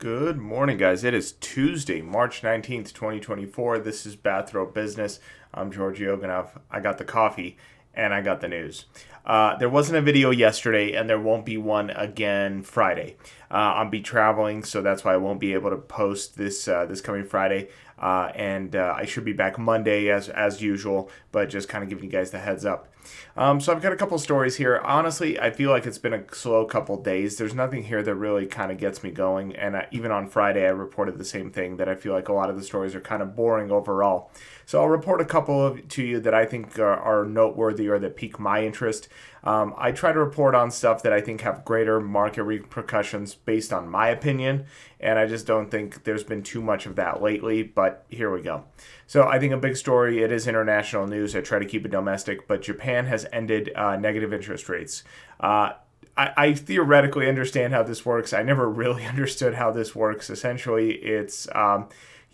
Good morning, guys. It is Tuesday, March 19th, 2024. This is Bathrobe Business. I'm Georgi Oganov. I got the coffee and I got the news. There wasn't a video yesterday and there won't be one again Friday. I'll be traveling, so that's why I won't be able to post this coming Friday. And I should be back Monday as usual, but just kind of giving you guys the heads up. So I've got a couple stories here. Honestly, I feel like it's been a slow couple days. There's nothing here that really kind of gets me going. And even on Friday, I reported the same thing, that I feel like a lot of the stories are kind of boring overall. So I'll report a couple to you that I think are noteworthy or that pique my interest. I try to report on stuff that I think have greater market repercussions based on my opinion, and I just don't think there's been too much of that lately, but here we go. So I think a big story, it is international news. I try to keep it domestic, but Japan has ended negative interest rates. I theoretically understand how this works. I never really understood how this works. Essentially, it's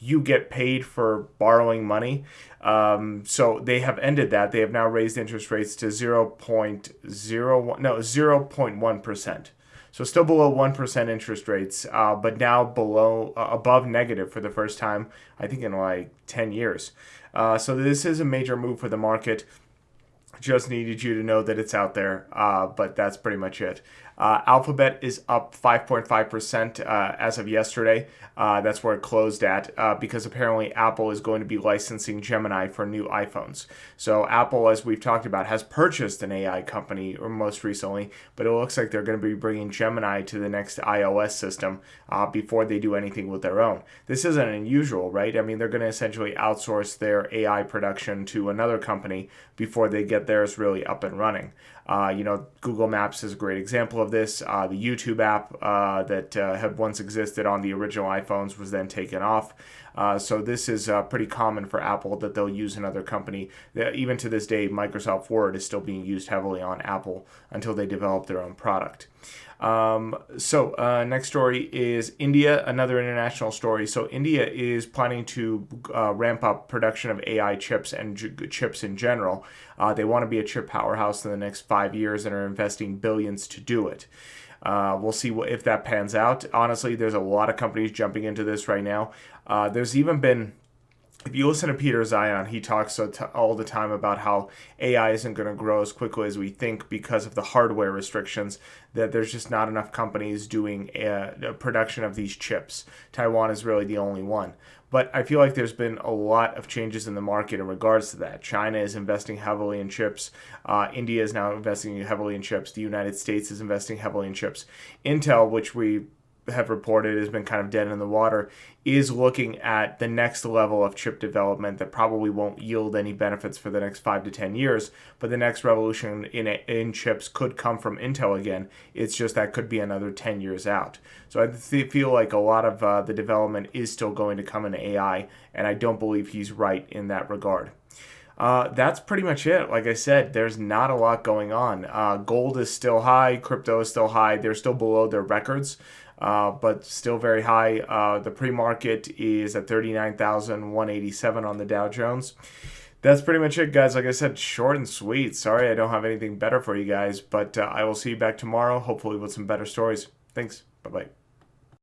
you get paid for borrowing money. So they have ended that. They have now raised interest rates to 0.1%. So still below 1% interest rates, but now above negative for the first time, I think, in like 10 years. So this is a major move for the market. Just needed you to know that it's out there, but that's pretty much it. Alphabet is up 5.5% as of yesterday. That's where it closed at, because apparently Apple is going to be licensing Gemini for new iPhones. So Apple, as we've talked about, has purchased an AI company most recently, but it looks like they're going to be bringing Gemini to the next iOS system before they do anything with their own. This isn't unusual, right? I mean, they're going to essentially outsource their AI production to another company before they get theirs really up and running. Google Maps is a great example of this. The YouTube app that had once existed on the original iPhones was then taken off. So this is pretty common for Apple, that they'll use another company. Even to this day, Microsoft Word is still being used heavily on Apple until they develop their own product. Next story is India, another international story. So India is planning to ramp up production of AI chips and chips in general. They want to be a chip powerhouse in the next 5 years and are investing billions to do it. We'll see if that pans out. Honestly, there's a lot of companies jumping into this right now. There's even been, if you listen to Peter Zion, he talks all the time about how AI isn't going to grow as quickly as we think because of the hardware restrictions, that there's just not enough companies doing a production of these chips. Taiwan is really the only one. But I feel like there's been a lot of changes in the market in regards to that. China is investing heavily in chips. India is now investing heavily in chips. The United States is investing heavily in chips. Intel, which we have reported has been kind of dead in the water, is looking at the next level of chip development that probably won't yield any benefits for the next 5 to 10 years, but the next revolution in chips could come from Intel again. It's just that could be another 10 years out. So I feel like a lot of the development is still going to come in AI, and I don't believe he's right in that regard. That's pretty much it. Like I said, there's not a lot going on. Gold is still high. Crypto is still high. They're still below their records, but still very high. The pre-market is at 39,187 on the Dow Jones. That's pretty much it, guys. Like I said, short and sweet. Sorry I don't have anything better for you guys, but I will see you back tomorrow, hopefully with some better stories. Thanks. Bye-bye.